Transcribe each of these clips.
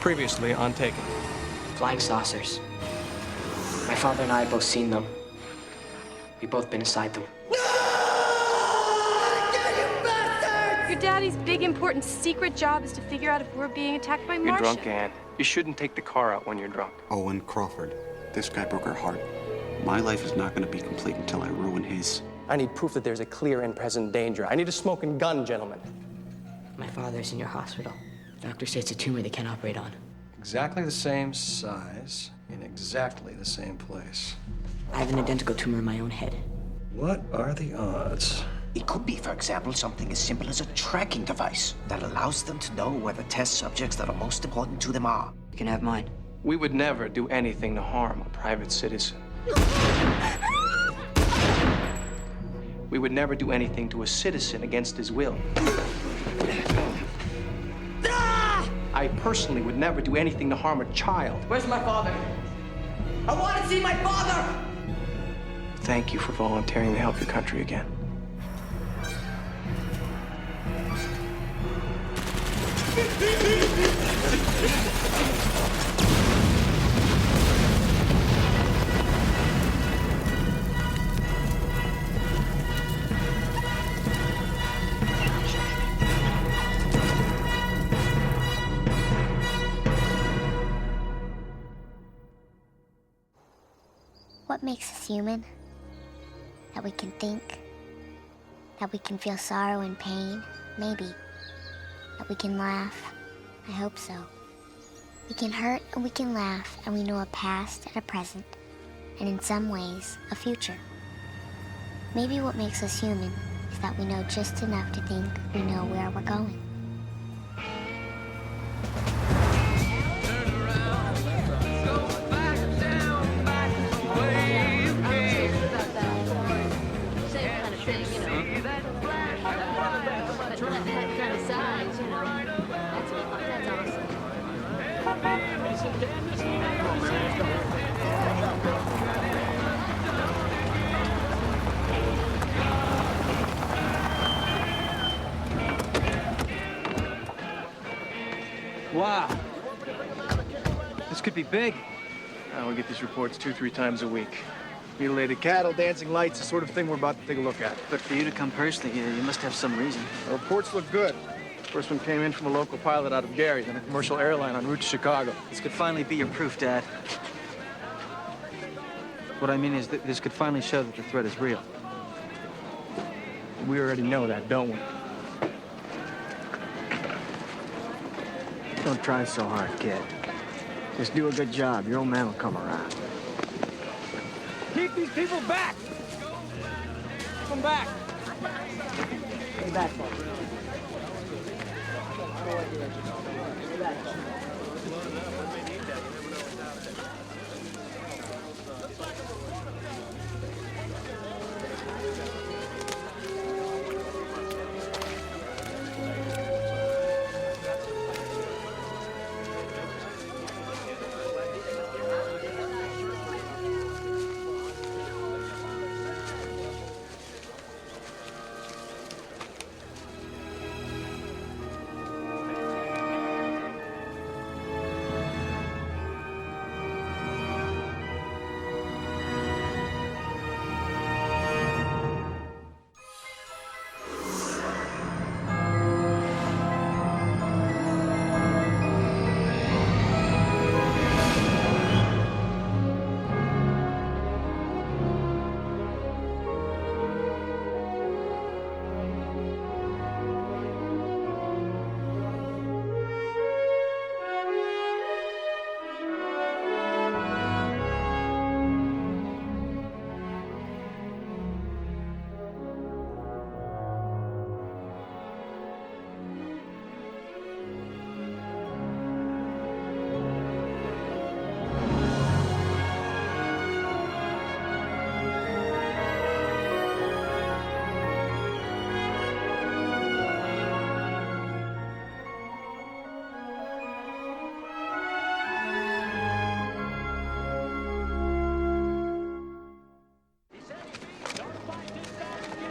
Previously on Taken. Flying saucers. My father and I have both seen them. We've both been inside them. Your daddy's big, important secret job is to figure out if we're being attacked by Martians. You're drunk, Ann. You shouldn't take the car out when you're drunk. Owen Crawford. This guy broke her heart. My life is not going to be complete until I ruin his. I need proof that there's a clear and present danger. I need a smoking gun, gentlemen. My father's in your hospital. Doctor says it's a tumor they can't operate on. Exactly the same size, in exactly the same place. I have an identical tumor in my own head. What are the odds? It could be, for example, something as simple as a tracking device that allows them to know where the test subjects that are most important to them are. You can have mine. We would never do anything to harm a private citizen. We would never do anything to a citizen against his will. I personally would never do anything to harm a child. Where's my father? I want to see my father! Thank you for volunteering to help your country again. What makes us human? That we can think? That we can feel sorrow and pain? Maybe. That we can laugh? I hope so. We can hurt and we can laugh, and we know a past and a present, and in some ways, a future. Maybe what makes us human is that we know just enough to think we know where we're going. Wow. This could be big. We get these reports 2-3 times a week. Mutilated cattle, dancing lights, the sort of thing we're about to take a look at. But for you to come personally here, you must have some reason. The reports look good. First one came in from a local pilot out of Gary, then a commercial airline en route to Chicago. This could finally be your proof, Dad. What I mean is that this could finally show that the threat is real. We already know that, don't we? Don't try so hard, kid. Just do a good job. Your old man will come around. Keep these people back! Come back! Stay back, folks.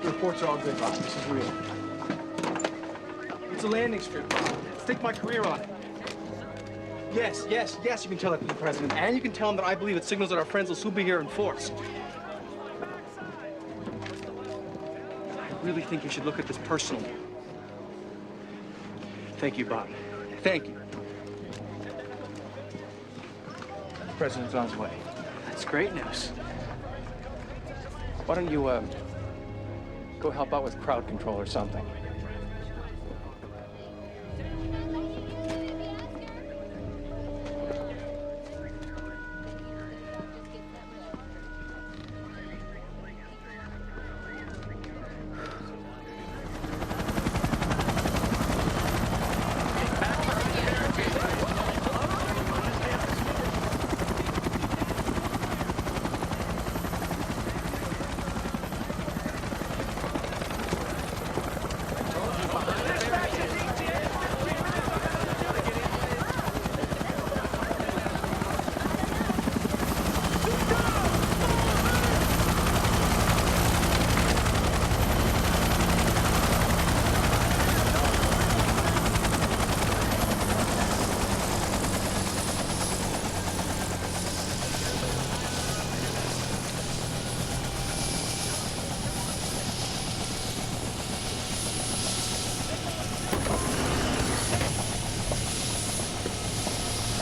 Reports are all good, Bob. This is real. It's a landing strip, Bob. Stake my career on it. Yes, you can tell that to the president. And you can tell him that I believe it signals that our friends will soon be here in force. I really think you should look at this personally. Thank you, Bob. Thank you. The president's on his way. That's great news. Why don't you, go help out with crowd control or something?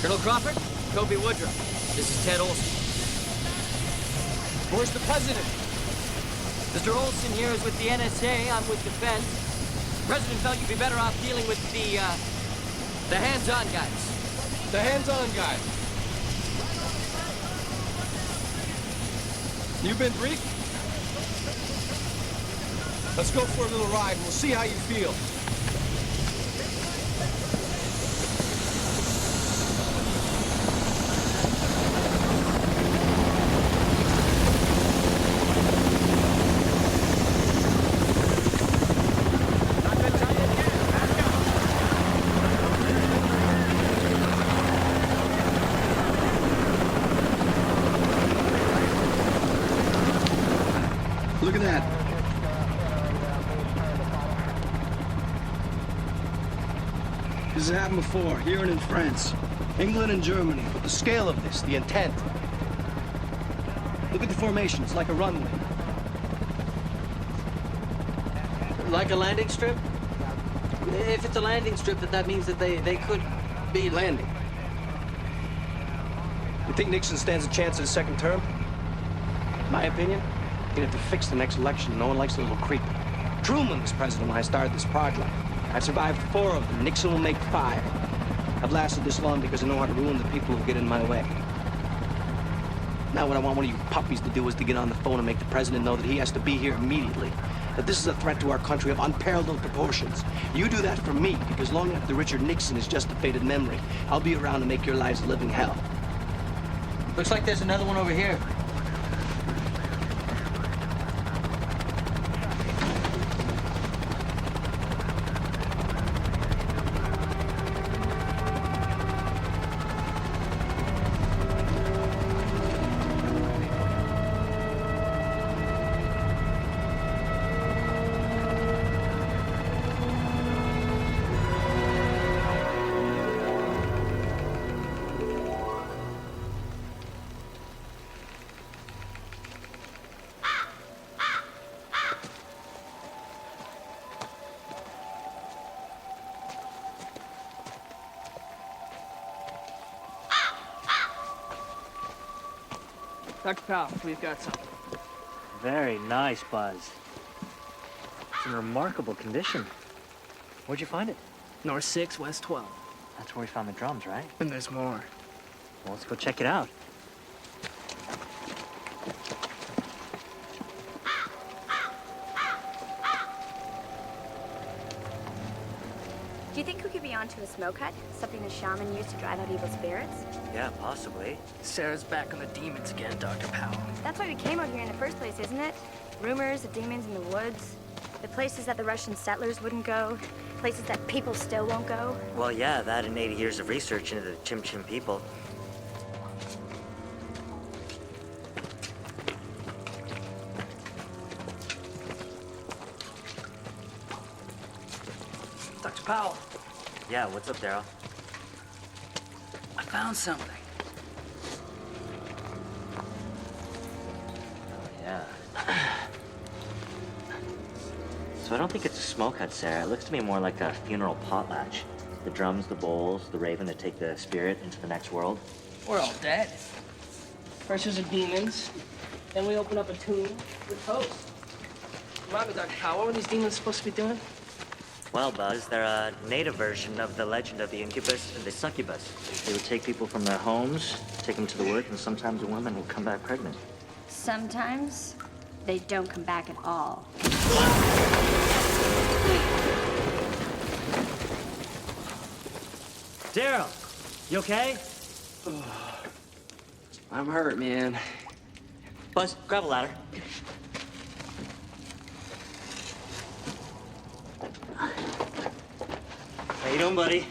Colonel Crawford, Toby Woodruff. This is Ted Olson. Where's the president? Mr. Olson here is with the NSA. I'm with Defense. The president felt you'd be better off dealing with the hands-on guys. The hands-on guy. You been briefed? Let's go for a little ride and we'll see how you feel. Look at that. This has happened before, here and in France. England and Germany. But the scale of this, the intent. Look at the formation, it's like a runway. Like a landing strip? If it's a landing strip, that means that they could be landing. You think Nixon stands a chance at a second term? My opinion? He'd have to fix the next election. No one likes a little creep. Truman was president when I started this project. I've survived 4 of them. Nixon will make 5. I've lasted this long because I know how to ruin the people who get in my way. Now what I want one of you puppies to do is to get on the phone and make the president know that he has to be here immediately. That this is a threat to our country of unparalleled proportions. You do that for me, because long after Richard Nixon is just a faded memory, I'll be around to make your lives a living hell. Looks like there's another one over here. Dr. Powell, we've got some. Very nice, Buzz. It's in remarkable condition. Where'd you find it? North 6, West 12. That's where we found the drums, right? And there's more. Well, let's go check it out. Do you think we could be onto a smoke hut? Something the shaman used to drive out evil spirits? Yeah, possibly. Sarah's back on the demons again, Dr. Powell. That's why we came out here in the first place, isn't it? Rumors of demons in the woods. The places that the Russian settlers wouldn't go. Places that people still won't go. Well, yeah, that and 80 years of research into the Chim Chim people. Dr. Powell. Yeah, what's up, Daryl? I found something. Yeah. So I don't think it's a smoke hut, Sarah. It looks to me more like a funeral potlatch. The drums, the bowls, the raven that take the spirit into the next world. We're all dead. First there's the demons, then we open up a tomb with toast. Remind me, Dr. Powell, what were these demons supposed to be doing? Well, Buzz, they're a native version of the legend of the incubus and the succubus. They would take people from their homes, take them to the woods, and sometimes a woman would come back pregnant. Sometimes they don't come back at all. Daryl, you okay? I'm hurt, man. Buzz, grab a ladder. How you doing, buddy?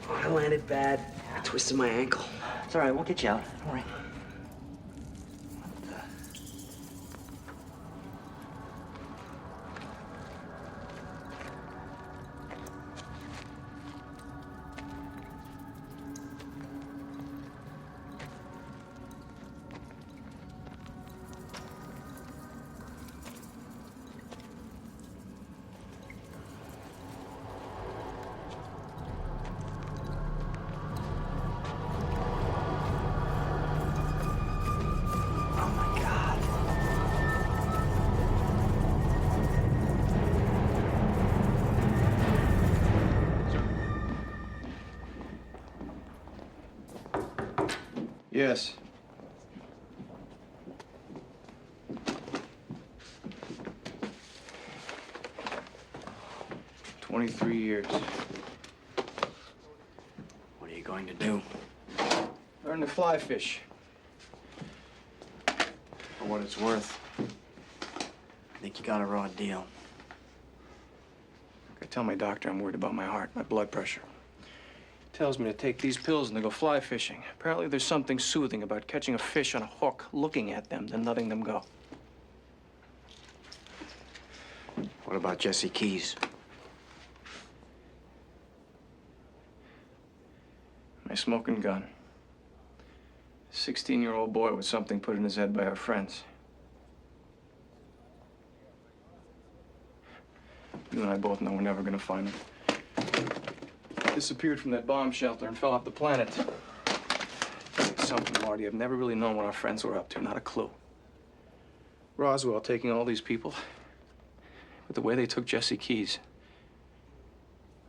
Oh, I landed bad. I twisted my ankle. It's all right, we'll get you out. Don't worry. Yes. "23 years. What are you going to do? Learn to fly fish. For what it's worth. I think you got a raw deal. I tell my doctor I'm worried about my heart, my blood pressure. Tells me to take these pills and to go fly fishing. Apparently there's something soothing about catching a fish on a hook, looking at them, then letting them go. What about Jesse Keys? My smoking gun. 16-year-old boy with something put in his head by our friends. You and I both know we're never gonna find him. Disappeared from that bomb shelter and fell off the planet. Something, Marty. I've never really known what our friends were up to. Not a clue. Roswell taking all these people. But the way they took Jesse Keys.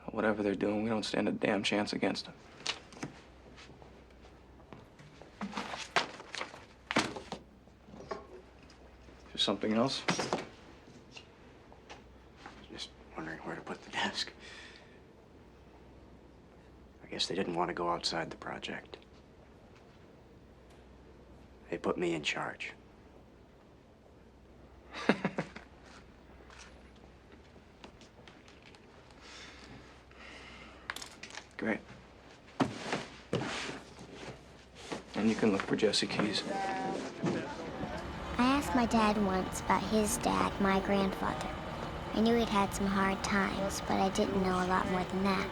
Whatever they're doing, we don't stand a damn chance against them. Is there something else? Just wondering where to put the desk. I guess they didn't want to go outside the project. They put me in charge. Great. And you can look for Jesse Keys. I asked my dad once about his dad, my grandfather. I knew he'd had some hard times, but I didn't know a lot more than that.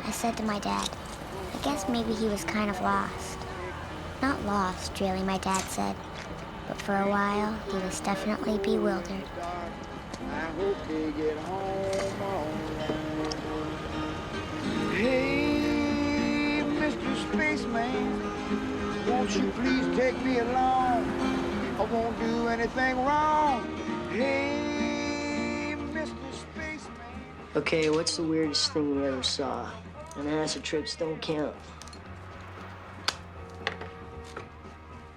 I said to my dad, I guess maybe he was kind of lost. Not lost, really, my dad said. But for a while, he was definitely bewildered. I hope they get home all right. Hey, Mr. Spaceman, won't you please take me along? I won't do anything wrong. Hey, Mr. Spaceman. Okay, what's the weirdest thing you ever saw? And acid trips don't count.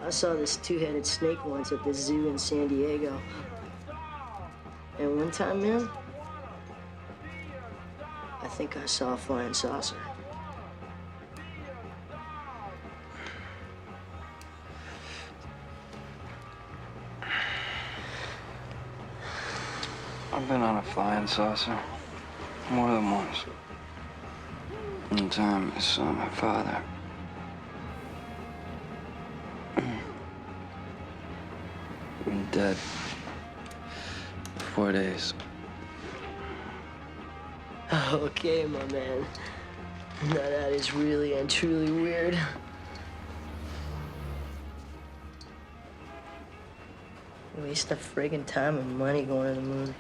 I saw this two-headed snake once at the zoo in San Diego. And one time, man, I think I saw a flying saucer. I've been on a flying saucer more than once. One time I saw my father. Been dead 4 days. Okay, my man. Now that is really and truly weird. Waste of friggin' time and money going to the moon.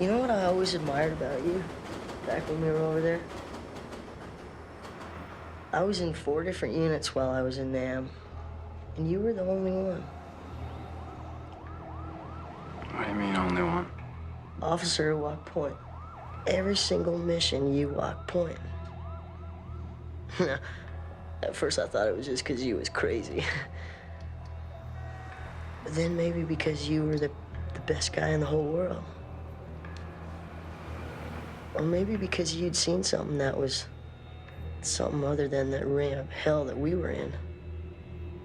You know what I always admired about you back when we were over there? I was in 4 different units while I was in NAM, and you were the only one. What do you mean, only one? Officer at Walk Point. Every single mission, you walk point. At first, I thought it was just because you was crazy. But then maybe because you were the best guy in the whole world. Or maybe because you'd seen something that was something other than that reign of hell that we were in.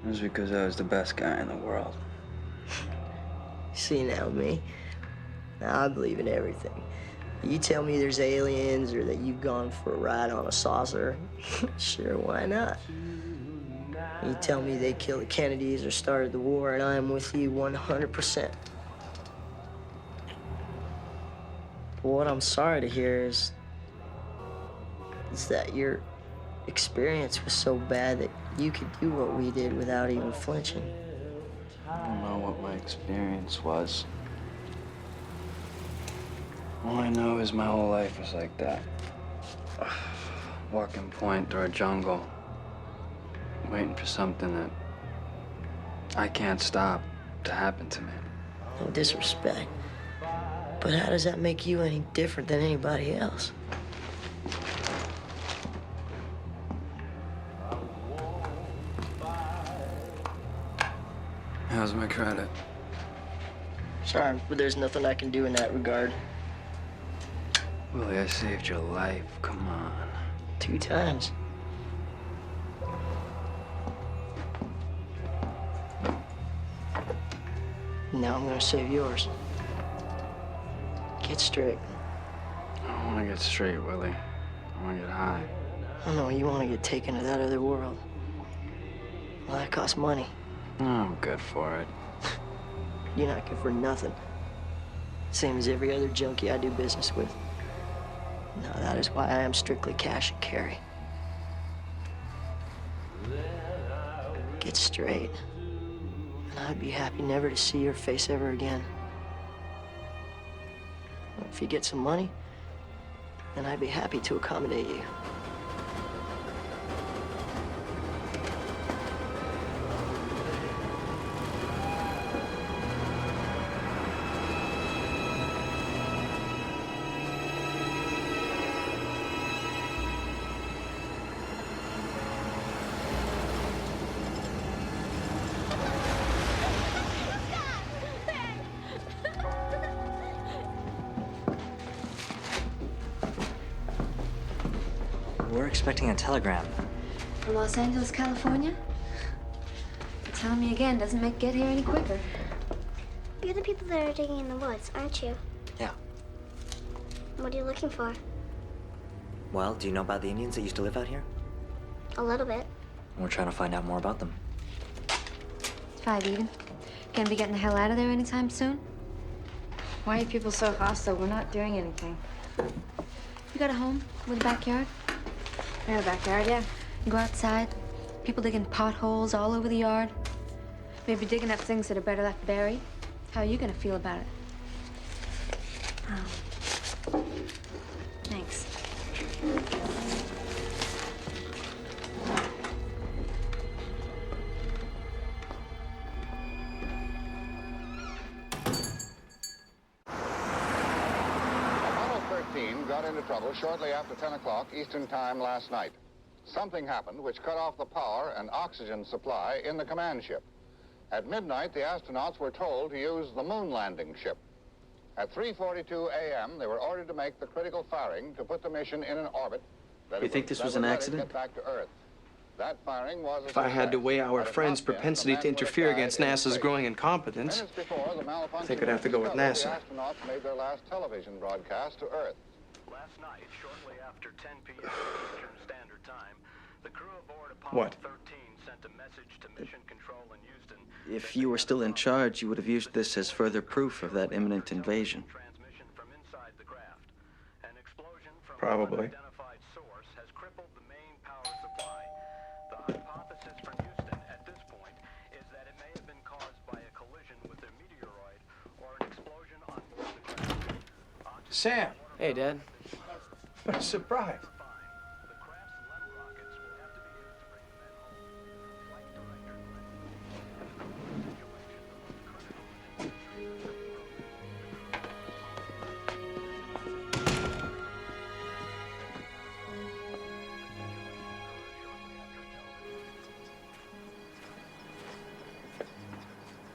It was because I was the best guy in the world. See now, me? Now I believe in everything. You tell me there's aliens or that you've gone for a ride on a saucer, sure, why not? You tell me they killed the Kennedys or started the war, and I'm with you 100%. But what I'm sorry to hear is that your experience was so bad that you could do what we did without even flinching. I don't know what my experience was. All I know is my whole life was like that. Walking point through a jungle, waiting for something that I can't stop to happen to me. No disrespect, but how does that make you any different than anybody else? How's my credit? Sorry, but there's nothing I can do in that regard. Willie, I saved your life. Come on. 2 times. Now I'm gonna save yours. Get straight. I don't want to get straight, Willie. I want to get high. I know you want to get taken to that other world. Well, that costs money. Oh, I'm good for it. You're not good for nothing. Same as every other junkie I do business with. Now, that is why I am strictly cash and carry. Get straight. And I'd be happy never to see your face ever again. If you get some money, then I'd be happy to accommodate you. We're expecting a telegram. From Los Angeles, California? Telling me again doesn't make get here any quicker. You're the people that are digging in the woods, aren't you? Yeah. What are you looking for? Well, do you know about the Indians that used to live out here? A little bit. We're trying to find out more about them. It's 5 even. Gonna be getting the hell out of there anytime soon? Why are you people so hostile? We're not doing anything. You got a home with a backyard? I have a backyard, yeah. You go outside, people digging potholes all over the yard. Maybe digging up things that are better left buried. How are you gonna feel about it? Oh. Thanks. Apollo 13 got into trouble shortly after 10 o'clock Eastern Time last night. Something happened which cut off the power and oxygen supply in the command ship. At midnight, the astronauts were told to use the moon landing ship. At 3:42 a.m., they were ordered to make the critical firing to put the mission in an orbit. You think this was an accident? Get back to Earth. That firing was If I had to weigh our friends' propensity to interfere against NASA's growing incompetence, I think I'd have to go with NASA. The astronauts made their last television broadcast to Earth. Last night, shortly after 10 p.m. Eastern Standard Time, the crew aboard Apollo What? 13 sent a message to Mission Control in Houston. If you were still in charge, you would have used this as further proof of that imminent invasion. Transmission from inside the craft. An explosion from Probably. an unidentified source has crippled the main power supply. The hypothesis from Houston at this point is that it may have been caused by a collision with a meteoroid or an explosion on board the craft. Sam! Hey, Dad. What a surprise.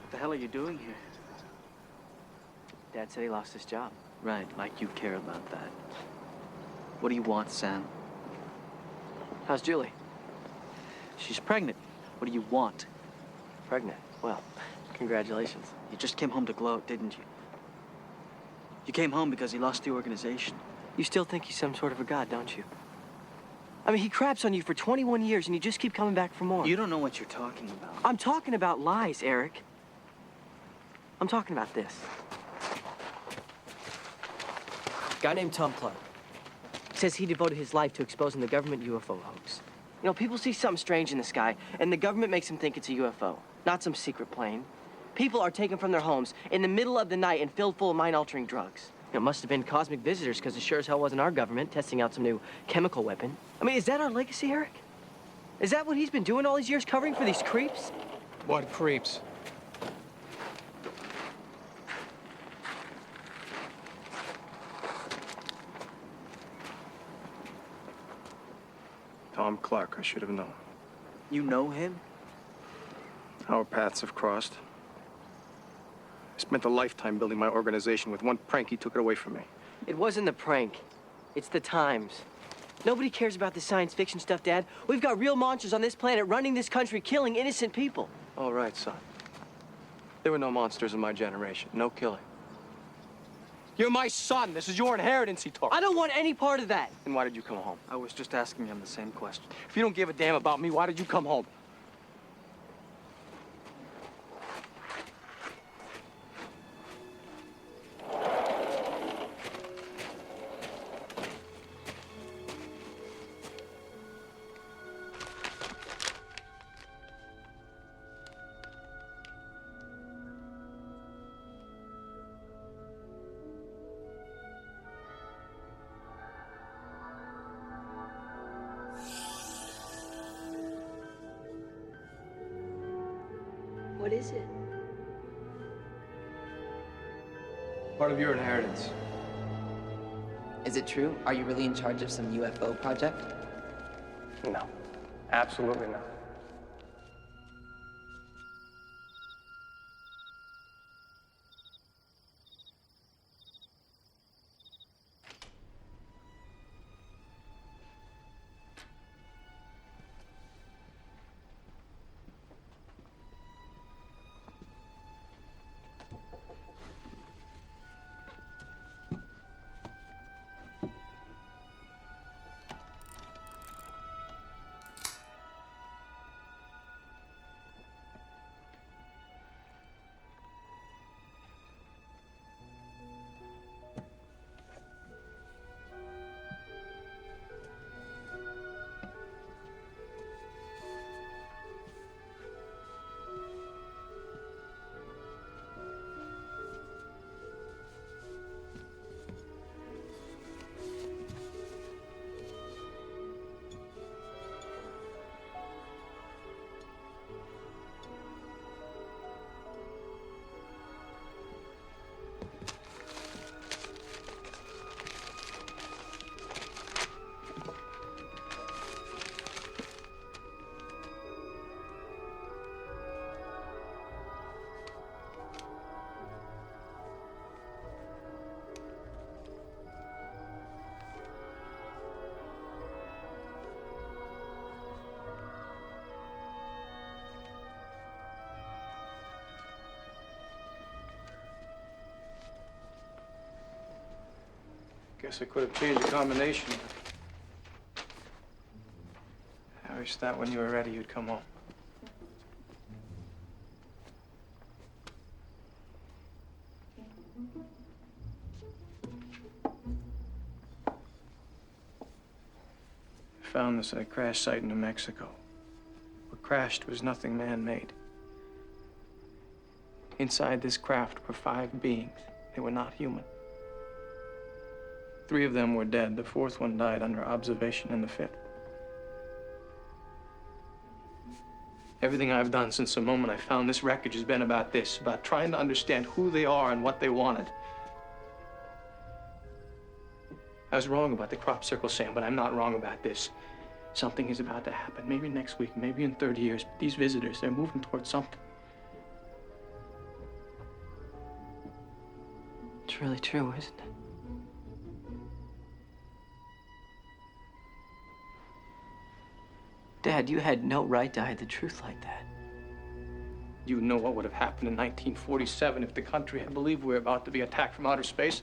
What the hell are you doing here? Dad said he lost his job. Right, like you care about that. What do you want, Sam? How's Julie? She's pregnant. What do you want? Pregnant? Well, congratulations. You just came home to gloat, didn't you? You came home because he lost the organization. You still think he's some sort of a god, don't you? I mean, he craps on you for 21 years and you just keep coming back for more. You don't know what you're talking about. I'm talking about lies, Eric. I'm talking about this. Guy named Tom Clark says he devoted his life to exposing the government UFO hoax. You know, people see something strange in the sky, and the government makes them think it's a UFO, not some secret plane. People are taken from their homes in the middle of the night and filled full of mind-altering drugs. It must have been cosmic visitors, because it sure as hell wasn't our government testing out some new chemical weapon. I mean, is that our legacy, Eric? Is that what he's been doing all these years, covering for these creeps? What creeps? Tom Clark, I should have known. You know him? Our paths have crossed. I spent a lifetime building my organization. With one prank, he took it away from me. It wasn't the prank. It's the times. Nobody cares about the science fiction stuff, Dad. We've got real monsters on this planet running this country, killing innocent people. All right, son. There were no monsters in my generation. No killing. You're my son. This is your inheritance, he told me. I don't want any part of that. Then why did you come home? I was just asking him the same question. If you don't give a damn about me, why did you come home? What is it? Part of your inheritance. Is it true? Are you really in charge of some UFO project? No. Absolutely not. Guess I could have changed the combination. I wish that when you were ready, you'd come home. found this at a crash site in New Mexico. What crashed was nothing man-made. Inside this craft were 5 beings. They were not human. 3 of them were dead. The 4th one died under observation in the 5th. Everything I've done since the moment I found this wreckage has been about this, about trying to understand who they are and what they wanted. I was wrong about the crop circle, Sam, but I'm not wrong about this. Something is about to happen. Maybe next week, maybe in 30 years. But these visitors, they're moving towards something. It's really true, isn't it? Dad, you had no right to hide the truth like that. You know what would have happened in 1947 if the country had believed we were about to be attacked from outer space?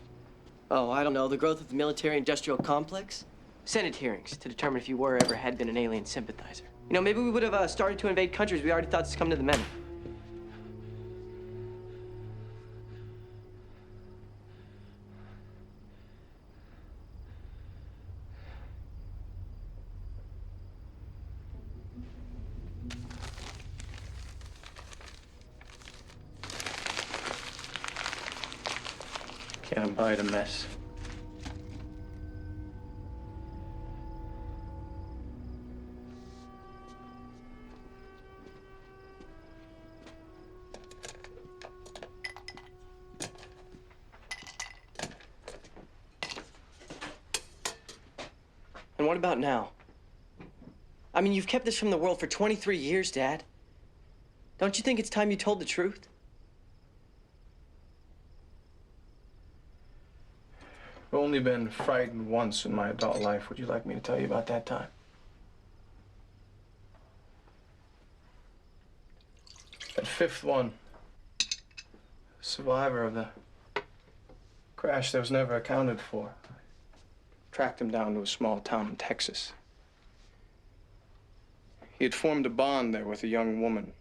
Oh, I don't know. The growth of the military-industrial complex? Senate hearings to determine if you were or ever had been an alien sympathizer. You know, maybe we would have started to invade countries we already thought was coming to the men. Can't abide a mess. And what about now? I mean, you've kept this from the world for 23 years, Dad. Don't you think it's time you told the truth? I've only been frightened once in my adult life. Would you like me to tell you about that time? That 5th one, survivor of the crash that was never accounted for. Tracked him down to a small town in Texas. He had formed a bond there with a young woman.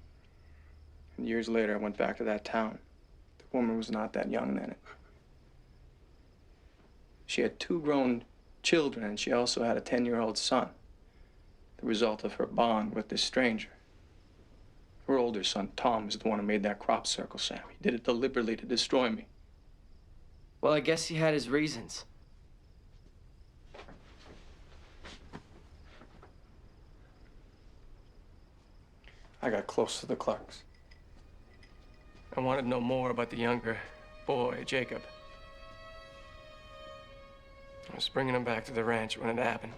And years later, I went back to that town. The woman was not that young then. She had 2 grown children, and she also had a 10-year-old son, the result of her bond with this stranger. Her older son, Tom, is the one who made that crop circle, Sam. He did it deliberately to destroy me. Well, I guess he had his reasons. I got close to the Clarks. I wanted to know more about the younger boy, Jacob. I was bringing him back to the ranch when it happened.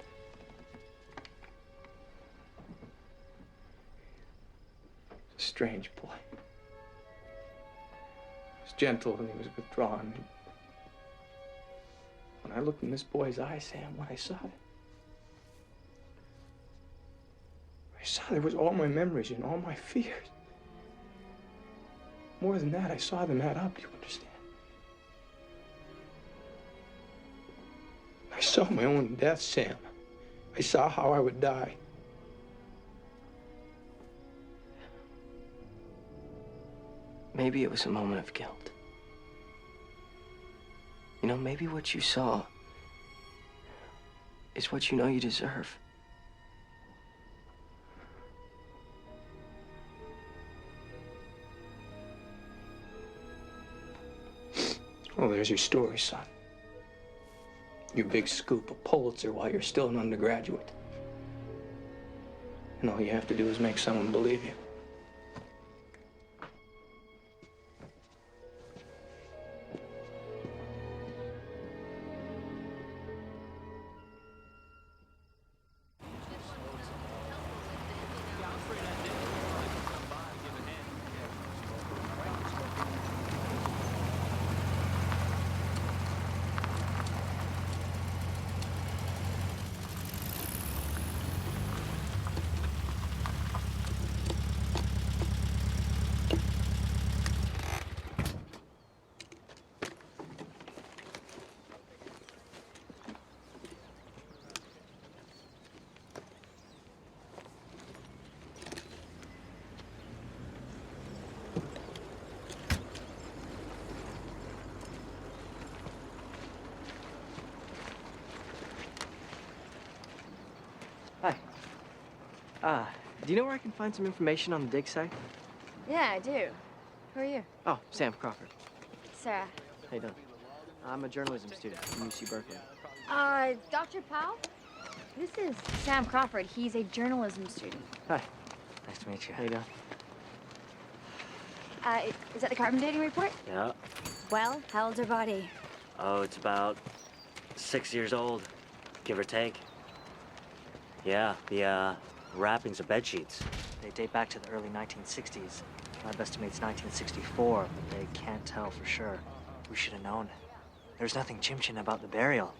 A strange boy. He was gentle and he was withdrawn. When I looked in this boy's eyes, Sam, what I saw there was all my memories and all my fears. More than that, I saw them add up, do you understand? I saw my own death, Sam. I saw how I would die. Maybe it was a moment of guilt. You know, maybe what you saw is what you know you deserve. Well, there's your story, son. Your big scoop, a Pulitzer while you're still an undergraduate. And all you have to do is make someone believe you. Do you know where I can find some information on the dig site? Yeah, I do. Who are you? Oh, Sam Crawford. Sarah. How you doing? I'm a journalism student from UC Berkeley. Dr. Powell? This is Sam Crawford. He's a journalism student. Hi. Nice to meet you. How you doing? Is that the carbon dating report? Yeah. Well, how old's her body? Oh, it's about 6 years old, give or take. Yeah, the wrappings are bed sheets. They date back to the early 1960s. My estimate's 1964, but they can't tell for sure. We should have known. There's nothing Chimchin about the burial.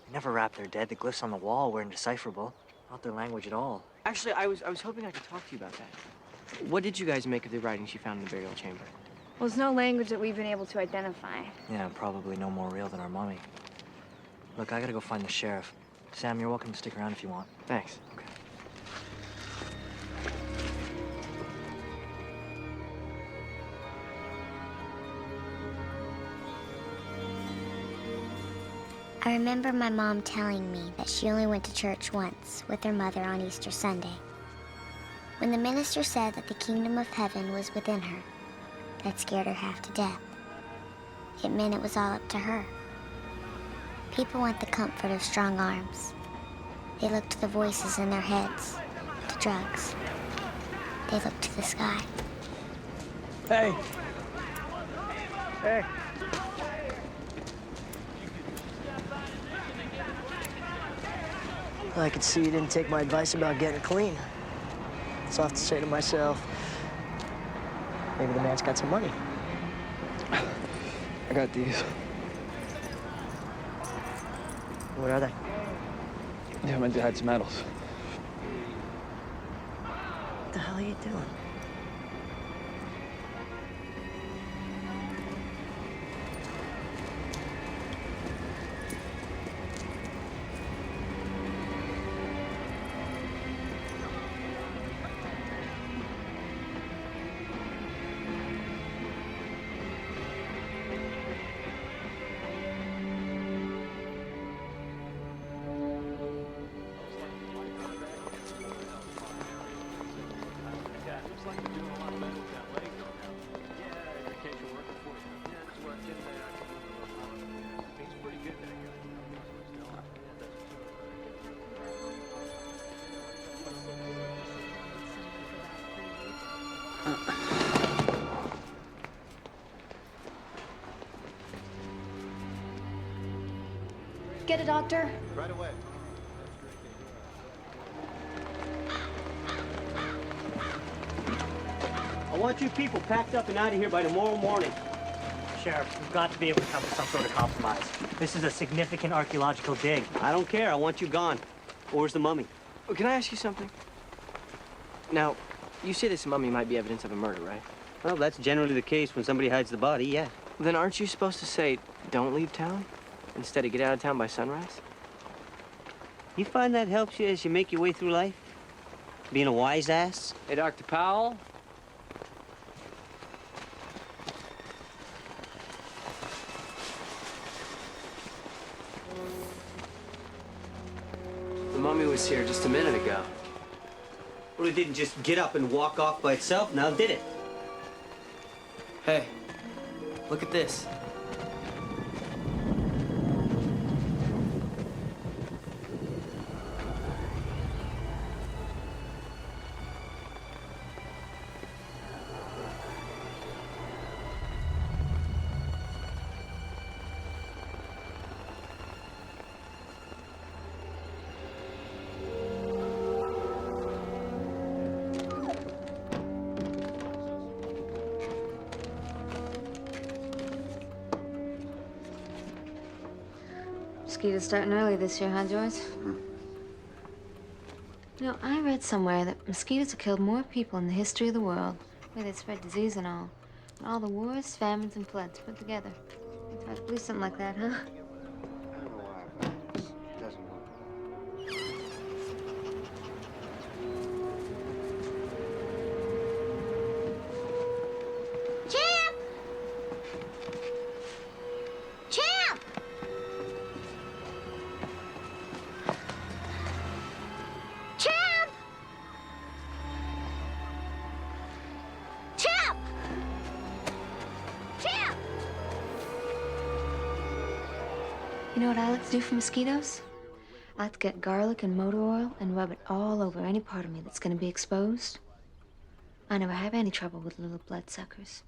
They never wrap their dead. The glyphs on the wall were indecipherable. Not their language at all. Actually, I was hoping I could talk to you about that. What did you guys make of the writings you found in the burial chamber? Well, there's no language that we've been able to identify. Yeah, probably no more real than our mummy. Look, I gotta go find the sheriff. Sam, you're welcome to stick around if you want. Thanks. Okay. I remember my mom telling me that she only went to church once with her mother on Easter Sunday. When the minister said that the kingdom of heaven was within her, that scared her half to death. It meant it was all up to her. People want the comfort of strong arms. They look to the voices in their heads, to drugs. They look to the sky. Hey. Hey. I could see you didn't take my advice about getting clean. So I have to say to myself, maybe the man's got some money. I got these. What are they? Yeah, my dad's medals. What the hell are you doing? Get a doctor? Right away. I want you people packed up and out of here by tomorrow morning. Sheriff, we've got to be able to come to some sort of compromise. This is a significant archaeological dig. I don't care. I want you gone. Where's the mummy? Oh, can I ask you something? Now, you say this mummy might be evidence of a murder, right? Well, that's generally the case when somebody hides the body, yeah. Then aren't you supposed to say, don't leave town? Instead of get out of town by sunrise? You find that helps you as you make your way through life? Being a wise ass? Hey, Dr. Powell. The mummy was here just a minute ago. Well, it didn't just get up and walk off by itself now, did it? Hey, look at this. Mosquitoes starting early this year, huh, George? You know, I read somewhere that mosquitoes have killed more people in the history of the world. Where they spread disease and all. And all the wars, famines, and floods put together. It's hard to believe something like that, huh? Champ! Champ! Champ! You know what I like to do for mosquitoes? I like to get garlic and motor oil and rub it all over any part of me that's gonna be exposed. I never have any trouble with little bloodsuckers.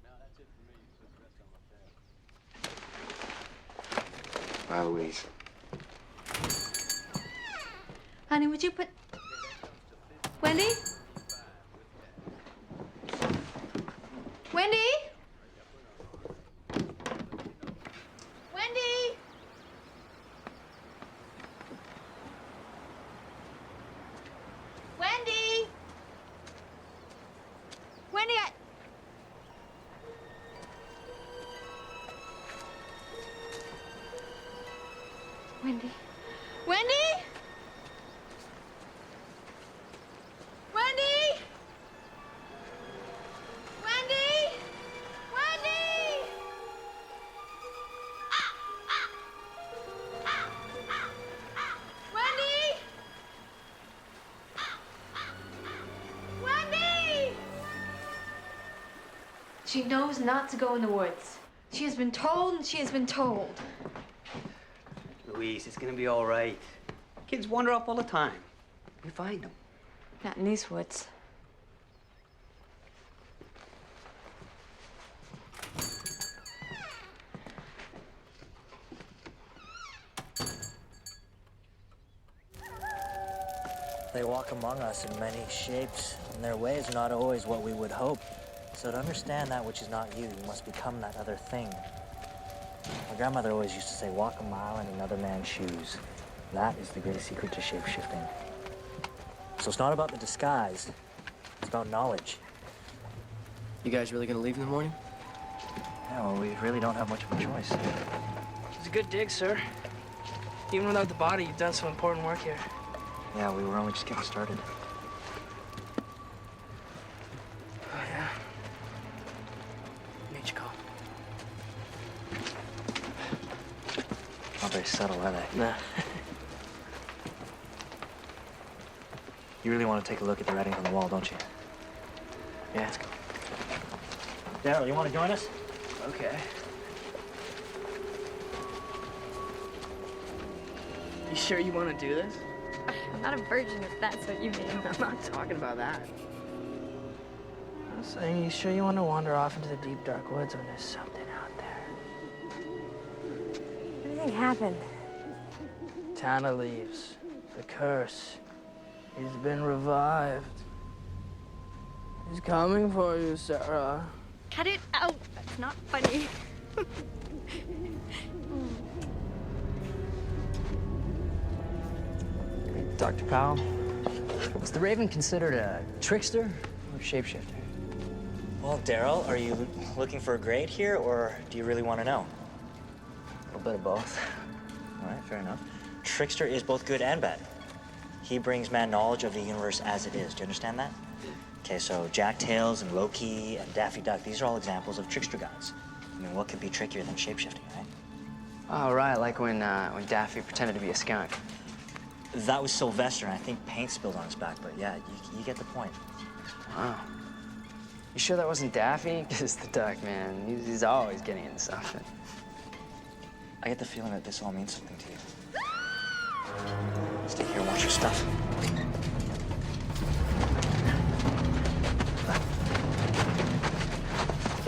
Bye, Louise. Honey, would you put... Wendy? Wendy? Wendy? Wendy? Wendy, Wendy? Wendy? Wendy? Wendy? Wendy? Wendy? Wendy? She knows not to go in the woods. She has been told and she has been told. Louise, it's gonna be all right. Kids wander off all the time. We find them. Not in these woods. They walk among us in many shapes, and their ways are not always what we would hope. So to understand that which is not you, you must become that other thing. My grandmother always used to say, walk a mile in another man's shoes. That is the great secret to shape-shifting. So it's not about the disguise, it's about knowledge. You guys really gonna leave in the morning? Yeah, well, we really don't have much of a choice. It's a good dig, sir. Even without the body, you've done some important work here. Yeah, we were only just getting started. Oh, yeah? Made you call. Not very subtle, are they? Nah. You really want to take a look at the writing on the wall, don't you? Yeah, let's go. Daryl, you want to join us? Okay. You sure you want to do this? I'm not a virgin if that's what you mean. I'm not talking about that. I'm saying, you sure you want to wander off into the deep, dark woods when there's something out there? What do you think happened? Tana leaves. The curse. He's been revived. He's coming for you, Sarah. Cut it out. That's not funny. Dr. Powell, was the Raven considered a trickster or shapeshifter? Well, Daryl, are you looking for a grade here, or do you really want to know? A little bit of both. All right, fair enough. Trickster is both good and bad. He brings man knowledge of the universe as it is. Do you understand that? Okay, so Jack Tails and Loki and Daffy Duck, these are all examples of trickster guys. I mean, what could be trickier than shapeshifting, right? Oh, right, like when Daffy pretended to be a skunk. That was Sylvester, and I think paint spilled on his back, but yeah, you get the point. Wow. You sure that wasn't Daffy? Because the duck, man, he's always getting into something. I get the feeling that this all means something to you. Stay here and watch your stuff.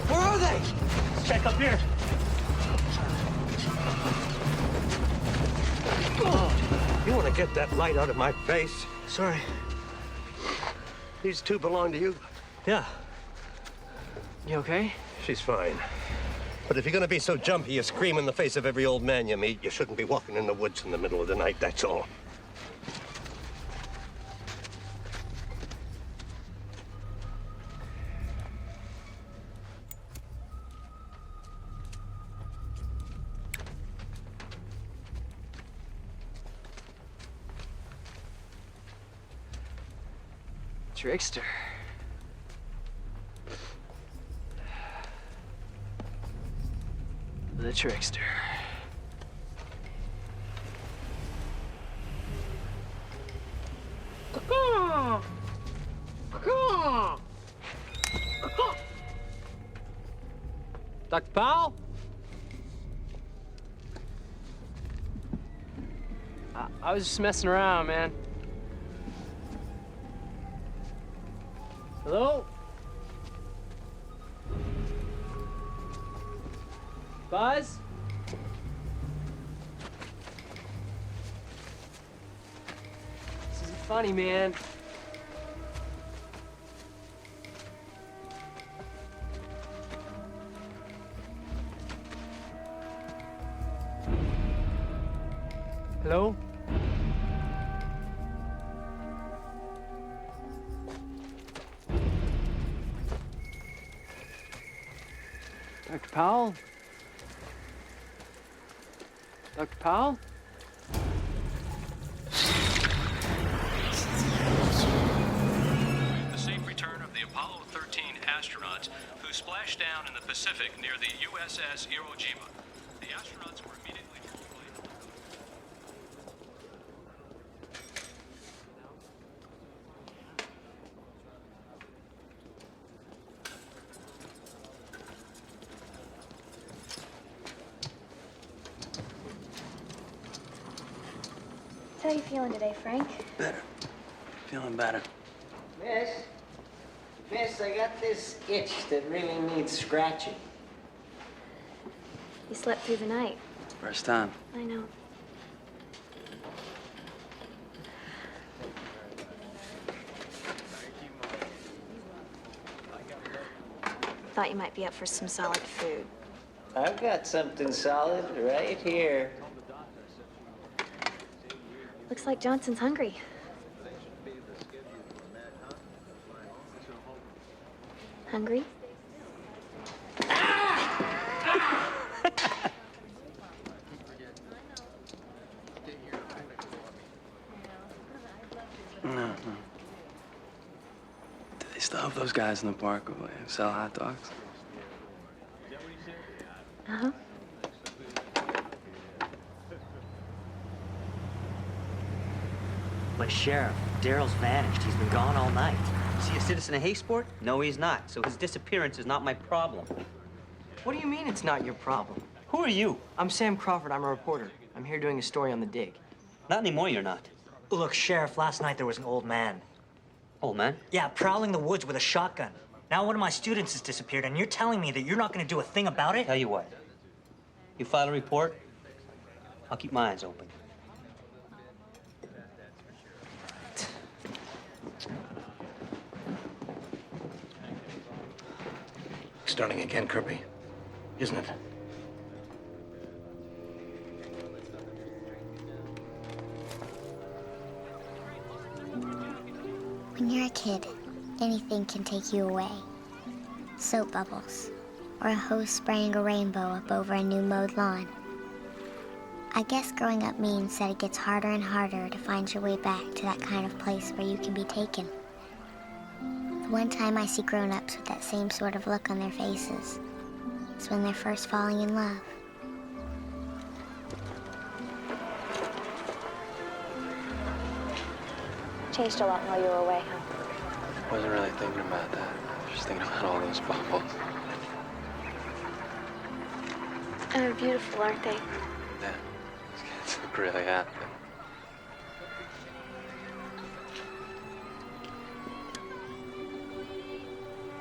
Where are they? Let's check up here. You want to get that light out of my face? Sorry. These two belong to you? Yeah. You okay? She's fine. But if you're going to be so jumpy you scream in the face of every old man you meet, you shouldn't be walking in the woods in the middle of the night, that's all. Trickster. The trickster. Dr. Powell? I was just messing around, man. Hello? Buzz? This isn't funny, man. Hello? Dr. Powell? Dr. Powell? The safe return of the Apollo 13 astronauts who splashed down in the Pacific near the USS Iwo Jima. The astronauts were immediately told by How you feeling today, Frank? Better. Feeling better. Miss, I got this itch that really needs scratching. You slept through the night. First time. I know. Thought you might be up for some solid food. I've got something solid right here. Looks like Johnson's hungry. Hungry? No. Do they still have those guys in the park who sell hot dogs? Uh-huh. But Sheriff, Daryl's vanished. He's been gone all night. Is he a citizen of Haysport? No, he's not. So his disappearance is not my problem. What do you mean it's not your problem? Who are you? I'm Sam Crawford. I'm a reporter. I'm here doing a story on the dig. Not anymore, you're not. Look, Sheriff, last night there was an old man. Old man? Yeah, prowling the woods with a shotgun. Now one of my students has disappeared, and you're telling me that you're not gonna do a thing about it? Tell you what. You file a report, I'll keep my eyes open. Starting again, Kirby, isn't it? When you're a kid, anything can take you away. Soap bubbles, or a hose spraying a rainbow up over a new mowed lawn. I guess growing up means that it gets harder and harder to find your way back to that kind of place where you can be taken. The one time I see grown-ups with that same sort of look on their faces is when they're first falling in love. Changed a lot while you were away, huh? I wasn't really thinking about that. I was just thinking about all those bubbles. They're beautiful, aren't they? Yeah, these kids look really happy.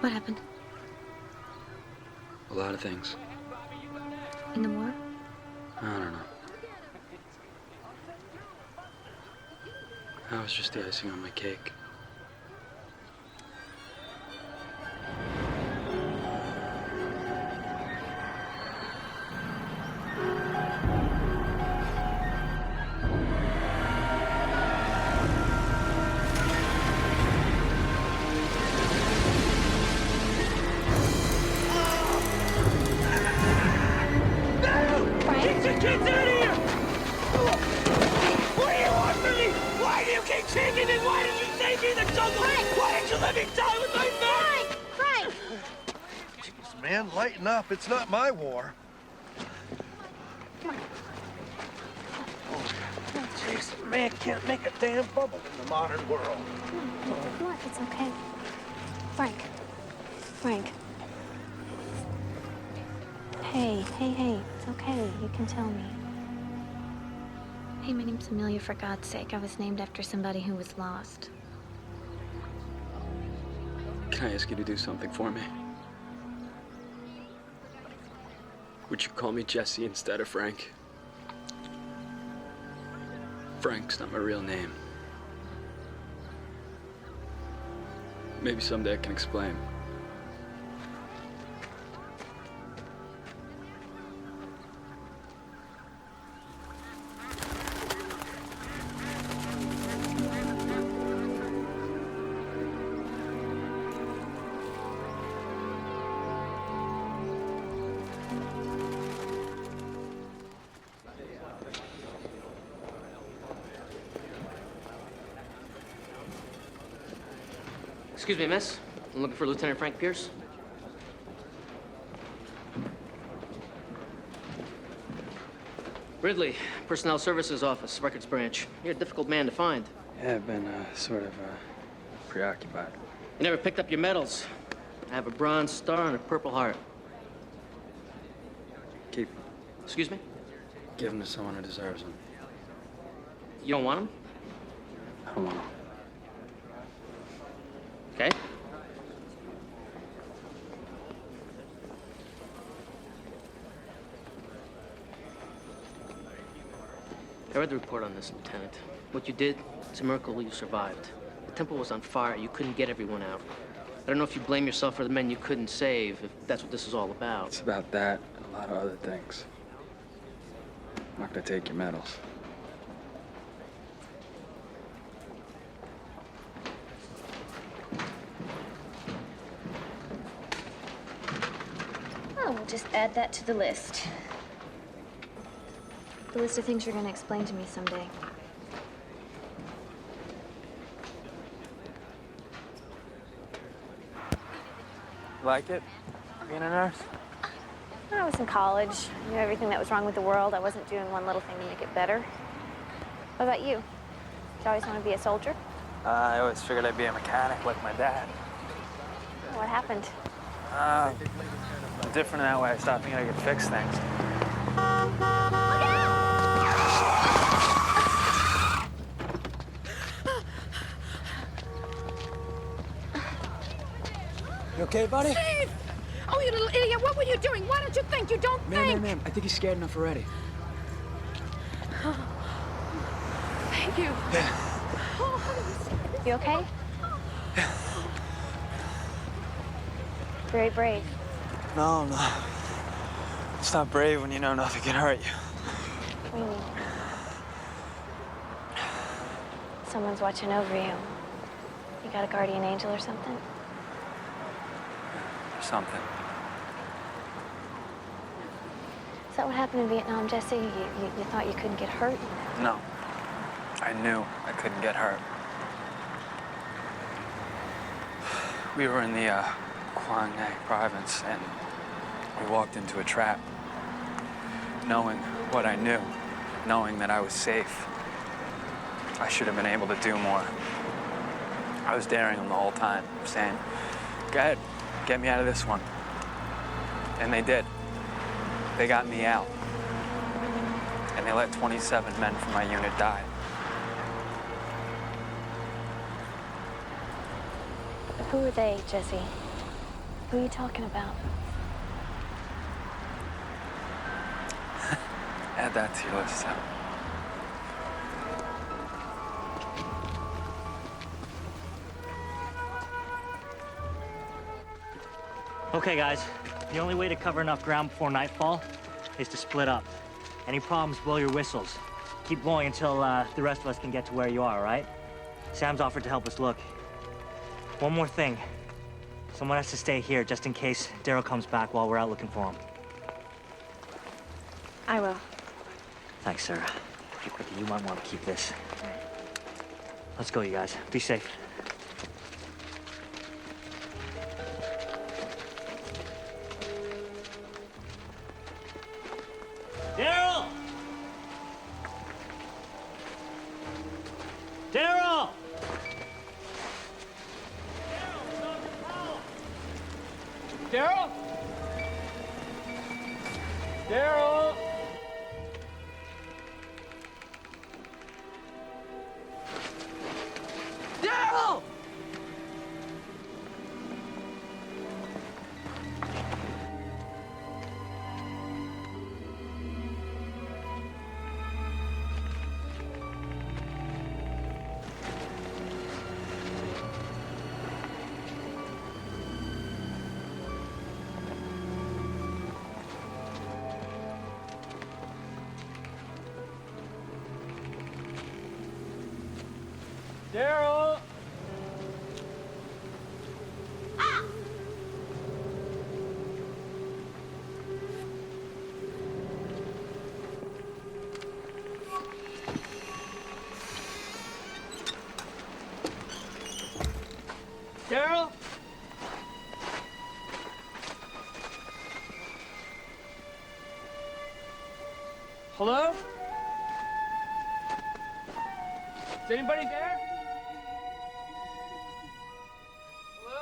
What happened? A lot of things. In the war? I don't know. That was just the icing on my cake. Get your kids out of here! What do you want from me? Why do you keep taking it? Why did you take me in the jungle? Why did you let me die with my man? Frank! Jeez, man, lighten up. It's not my war. Jeez, a man can't make a damn bubble in the modern world. What? It's okay. Frank. Frank. Hey, it's okay. You can tell me. Hey, my name's Amelia, for God's sake. I was named after somebody who was lost. Can I ask you to do something for me? Would you call me Jesse instead of Frank? Frank's not my real name. Maybe someday I can explain. Excuse me, miss. I'm looking for Lieutenant Frank Pierce. Ridley, Personnel Services Office, Records Branch. You're a difficult man to find. Yeah, I've been sort of preoccupied. You never picked up your medals. I have a Bronze Star and a Purple Heart. Keep Excuse me? Give them to someone who deserves them. You don't want them? I don't want them. Okay. I read the report on this, Lieutenant. What you did, it's a miracle you survived. The temple was on fire. You couldn't get everyone out. I don't know if you blame yourself for the men you couldn't save, if that's what this is all about. It's about that and a lot of other things. I'm not gonna take your medals. Oh, we'll just add that to the list. The list of things you're going to explain to me someday. Like it? Being a nurse? When I was in college, I knew everything that was wrong with the world. I wasn't doing one little thing to make it better. What about you? Did you always want to be a soldier? I always figured I'd be a mechanic like my dad. What happened? I'm different in that way. I stopped thinking I could fix things. You okay, buddy? Steve! Oh, you little idiot, what were you doing? Why don't you think? You don't think! Ma'am, I think he's scared enough already. Thank you. You okay? Very brave. No. It's not brave when you know nothing can hurt you. What do you mean? Someone's watching over you. You got a guardian angel or something? Something. Is that what happened in Vietnam, Jesse? You thought you couldn't get hurt? No. I knew I couldn't get hurt. We were in the Quang Nang province, and we walked into a trap. Knowing what I knew, knowing that I was safe, I should have been able to do more. I was daring them the whole time, saying, go ahead, get me out of this one. And they did. They got me out. And they let 27 men from my unit die. Who are they, Jesse? Who are you talking about? Add that to your list, Sam. Okay, guys. The only way to cover enough ground before nightfall is to split up. Any problems, blow your whistles. Keep going until the rest of us can get to where you are, all right? Sam's offered to help us look. One more thing. Someone has to stay here just in case Daryl comes back while we're out looking for him. I will. Thanks, Sarah. You might want to keep this. Let's go, you guys. Be safe. Daryl! Daryl! Daryl? Daryl? Daryl! Daryl? Hello? Is anybody there? Hello?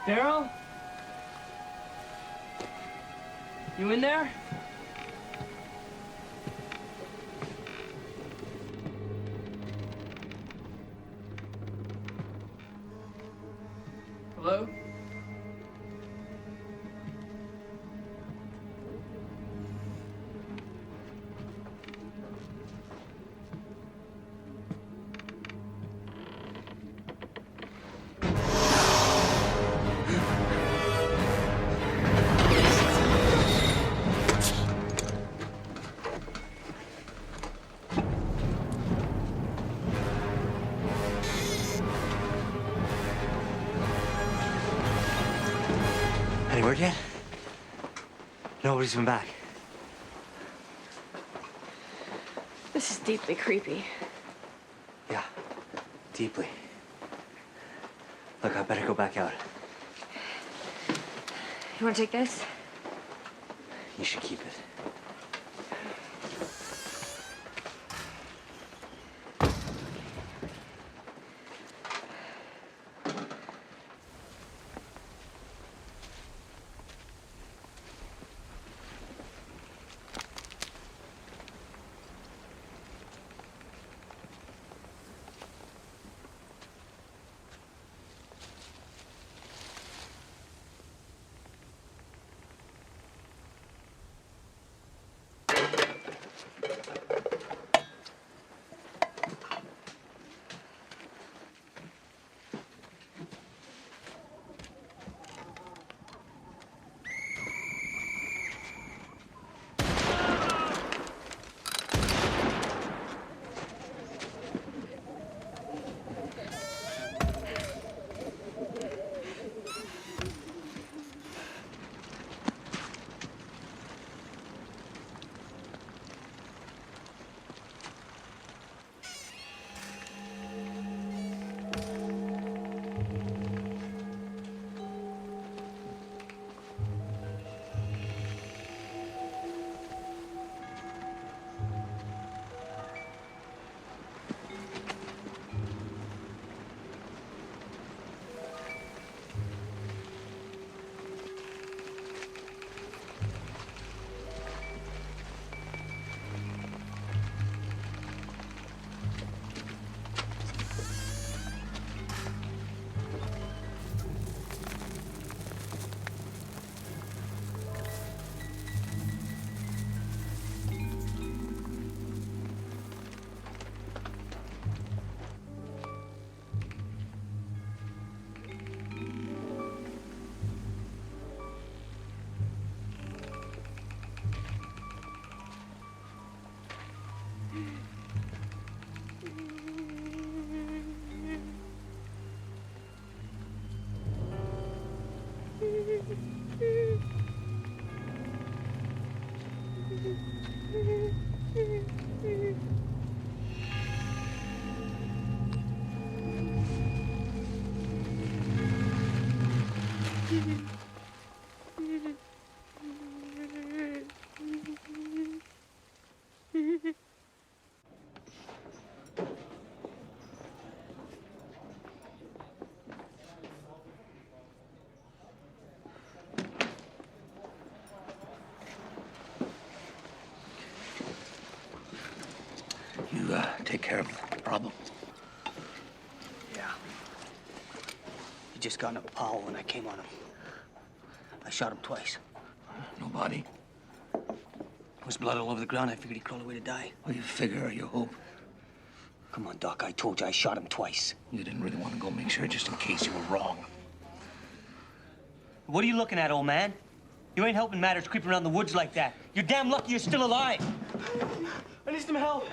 Daryl? You in there? Hello? Any word yet? Nobody's been back. This is deeply creepy. Yeah, deeply. Look, I better go back out. You want to take this? You should keep it. You take care of the problem. Yeah. He just got in a Powell when I came on him. I shot him twice. No body? There was blood all over the ground. I figured he'd crawl away to die. Well, you figure or you hope. Come on, Doc. I told you I shot him twice. You didn't really want to go make sure just in case you were wrong. What are you looking at, old man? You ain't helping matters creeping around the woods like that. You're damn lucky you're still alive. I need some help.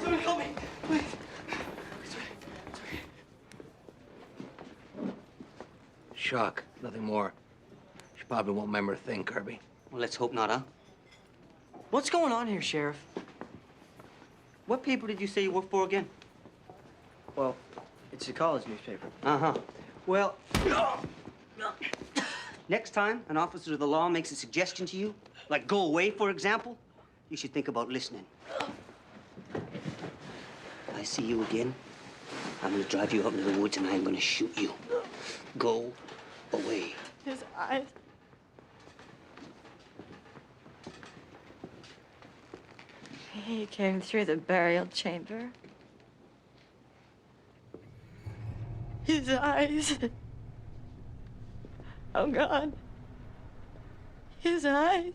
Somebody help me, please. Shock, nothing more. She probably won't remember a thing, Kirby. Well, let's hope not, huh? What's going on here, Sheriff? What paper did you say you work for again? Well, it's a college newspaper. Uh-huh. Well, next time an officer of the law makes a suggestion to you, like go away, for example, you should think about listening. If I see you again, I'm gonna drive you out into the woods and I'm gonna shoot you. Go away. His eyes. He came through the burial chamber. His eyes. Oh, God. His eyes.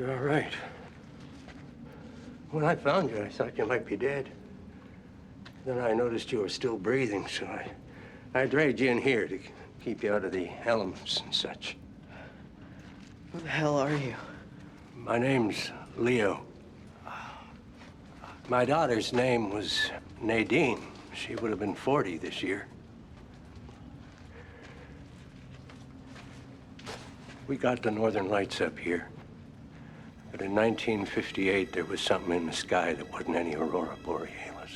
You're all right. When I found you, I thought you might be dead. Then I noticed you were still breathing, so I dragged you in here to keep you out of the elements and such. Who the hell are you? My name's Leo. My daughter's name was Nadine. She would have been 40 this year. We got the northern lights up here. But in 1958, there was something in the sky that wasn't any aurora borealis.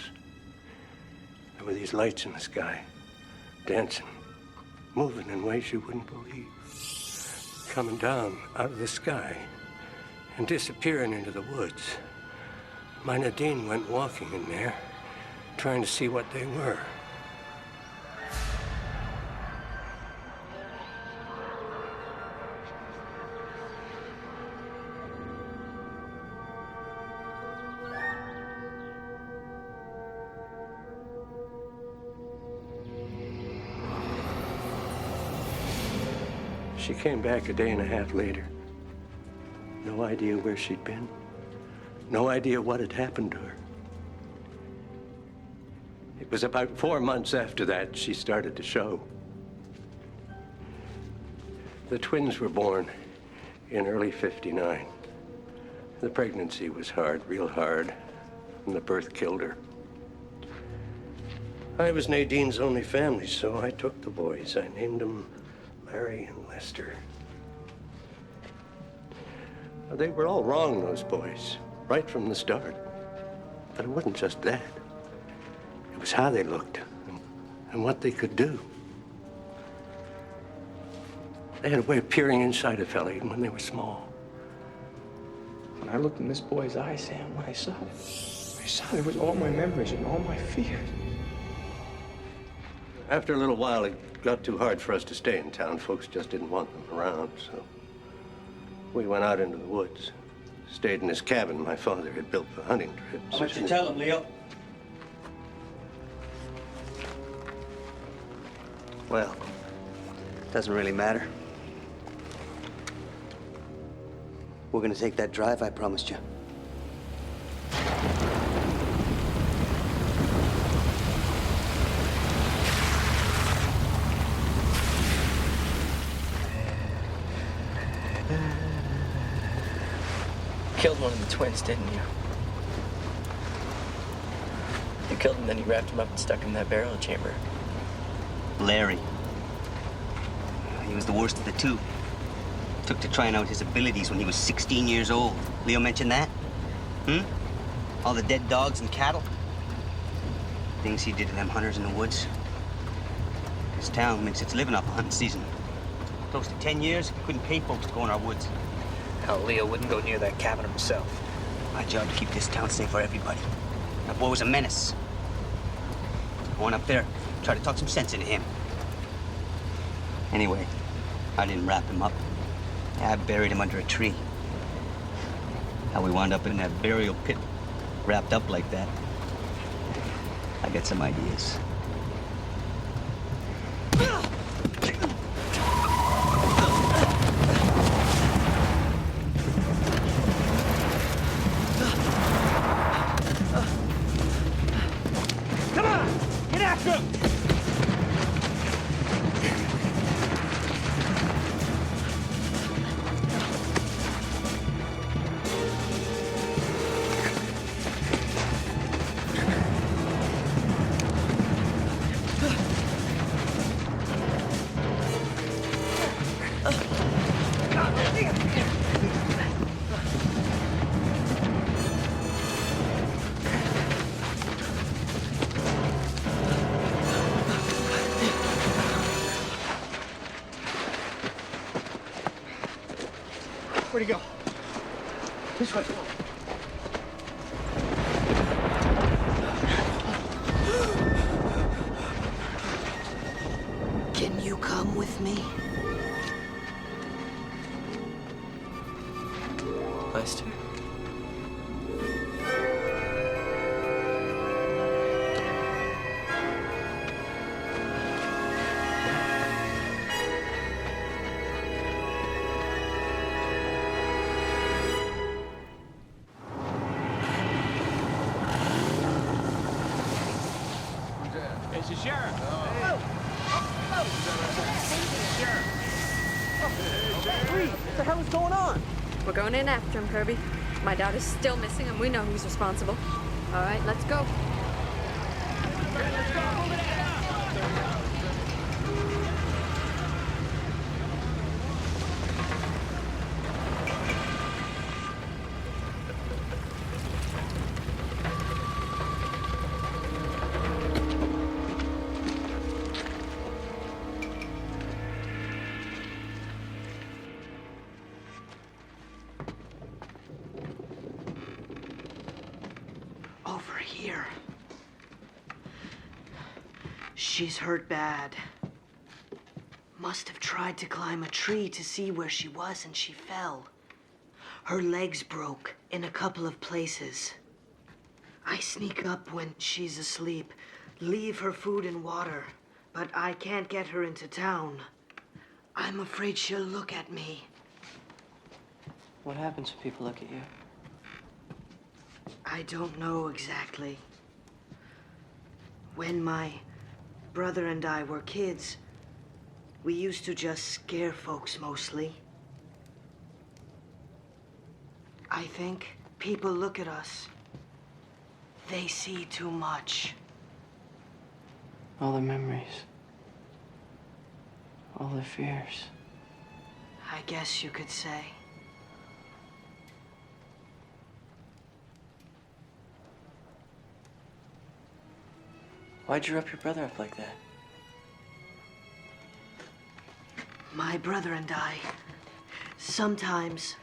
There were these lights in the sky, dancing, moving in ways you wouldn't believe. Coming down out of the sky and disappearing into the woods. My Nadine went walking in there, trying to see what they were. She came back a day and a half later. No idea where she'd been. No idea what had happened to her. It was about 4 months after that she started to show. The twins were born in early '59. The pregnancy was hard, real hard, and the birth killed her. I was Nadine's only family, so I took the boys. I named them Larry and Lester. They were all wrong, those boys, right from the start. But it wasn't just that. It was how they looked and what they could do. They had a way of peering inside a fella even when they were small. When I looked in this boy's eyes, Sam, when I saw there was all my memories and all my fears. After a little while, it got too hard for us to stay in town. Folks just didn't want them around, so we went out into the woods. Stayed in this cabin my father had built for hunting trips. How much you tell him, Leo? Well, doesn't really matter. We're gonna take that drive I promised you. Killed one of the twins, didn't you? You killed him, then you wrapped him up and stuck him in that burial chamber. Larry. He was the worst of the two. Took to trying out his abilities when he was 16 years old. Leo mentioned that? All the dead dogs and cattle? Things he did to them hunters in the woods. This town makes its living off a hunting season. Close to 10 years, couldn't pay folks to go in our woods. Hell, Leo wouldn't go near that cabin himself. My job to keep this town safe for everybody. That boy was a menace. I went up there, tried to talk some sense into him. Anyway, I didn't wrap him up. I buried him under a tree. How we wound up in that burial pit, wrapped up like that. I got some ideas. Come on! Get after him! Where'd he go? This way. Can you come with me? Lester? the sheriff. Bree, what the hell is going on? We're going in after him, Kirby. My daughter's still missing, and we know who's responsible. All right, let's go. Over here. She's hurt bad. Must have tried to climb a tree to see where she was, and she fell. Her legs broke in a couple of places. I sneak up when she's asleep, leave her food and water, but I can't get her into town. I'm afraid she'll look at me. What happens when people look at you? I don't know exactly. When my brother and I were kids, we used to just scare folks mostly. I think people look at us. They see too much. All the memories. All the fears. I guess you could say. Why'd you rip your brother up like that? My brother and I, sometimes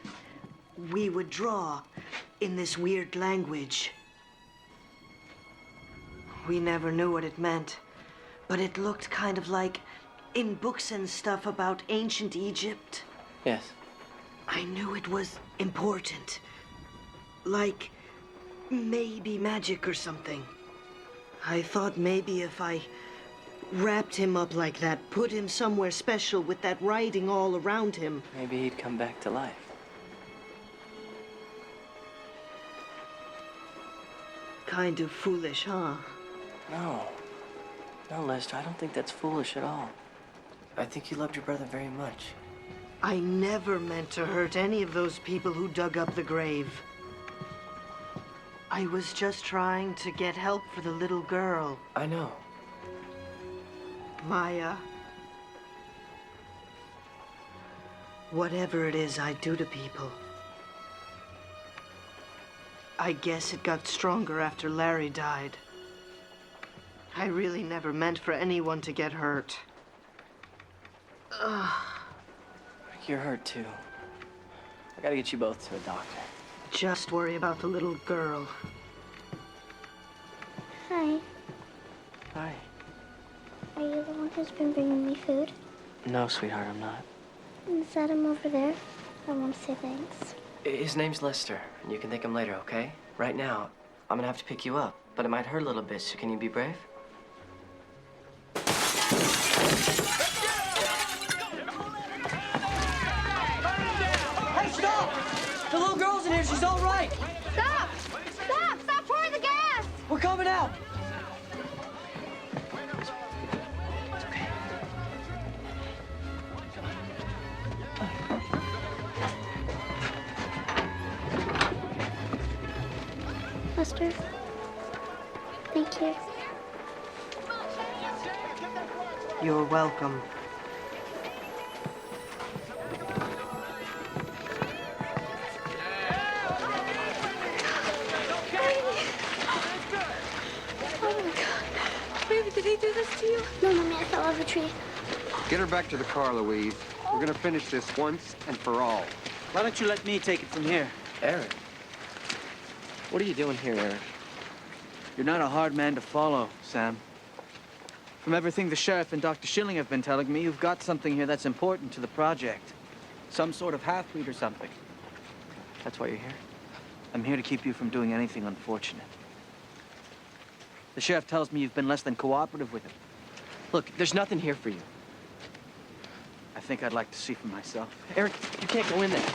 we would draw in this weird language. We never knew what it meant, but it looked kind of like in books and stuff about ancient Egypt. Yes. I knew it was important. Like maybe magic or something. I thought maybe if I wrapped him up like that, put him somewhere special with that writing all around him. Maybe he'd come back to life. Kind of foolish, huh? No. No, Lester, I don't think that's foolish at all. I think you loved your brother very much. I never meant to hurt any of those people who dug up the grave. I was just trying to get help for the little girl. I know. Maya. Whatever it is I do to people. I guess it got stronger after Larry died. I really never meant for anyone to get hurt. Ugh. You're hurt too. I gotta get you both to a doctor. Just worry about the little girl. Hi. Hi. Are you the one who's been bringing me food? No, sweetheart, I'm not. Is that him over there? I want to say thanks. His name's Lester, and you can thank him later, okay? Right now, I'm gonna have to pick you up, but it might hurt a little bit, so can you be brave? Hey, stop! The little girl's in here, she's all right! Stop! Stop! Stop pouring the gas! We're coming out! Lester, thank you. You're welcome. Baby, did he do this to you? No, Mommy, I fell off a tree. Get her back to the car, Louise. We're gonna finish this once and for all. Why don't you let me take it from here? Eric. What are you doing here, Eric? You're not a hard man to follow, Sam. From everything the sheriff and Dr. Schilling have been telling me, you've got something here that's important to the project. Some sort of half-breed or something. That's why you're here? I'm here to keep you from doing anything unfortunate. The sheriff tells me you've been less than cooperative with him. Look, there's nothing here for you. I think I'd like to see for myself. Eric, you can't go in there.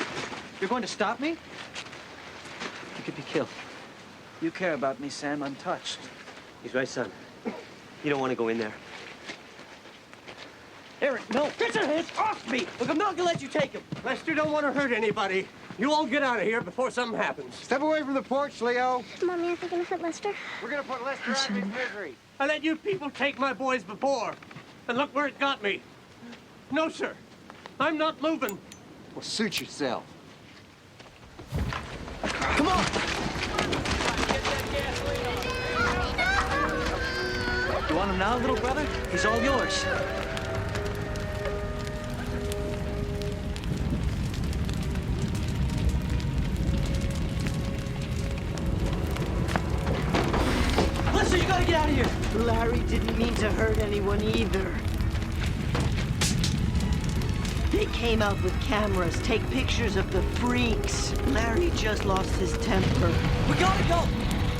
You're going to stop me? You could be killed. You care about me, Sam, untouched. He's right, son. You don't want to go in there. Eric, no! Get your hands off me! Look, I'm not gonna let you take him. Lester don't want to hurt anybody. You all get out of here before something happens. Step away from the porch, Leo. Mommy, are they gonna hurt Lester? We're gonna put Lester out of his misery. I let you people take my boys before, and look where it got me. No, sir. I'm not moving. Well, suit yourself. Come on! You want him now, little brother? He's all yours. Lester, you gotta get out of here! Larry didn't mean to hurt anyone either. They came out with cameras, take pictures of the freaks. Larry just lost his temper. We gotta go!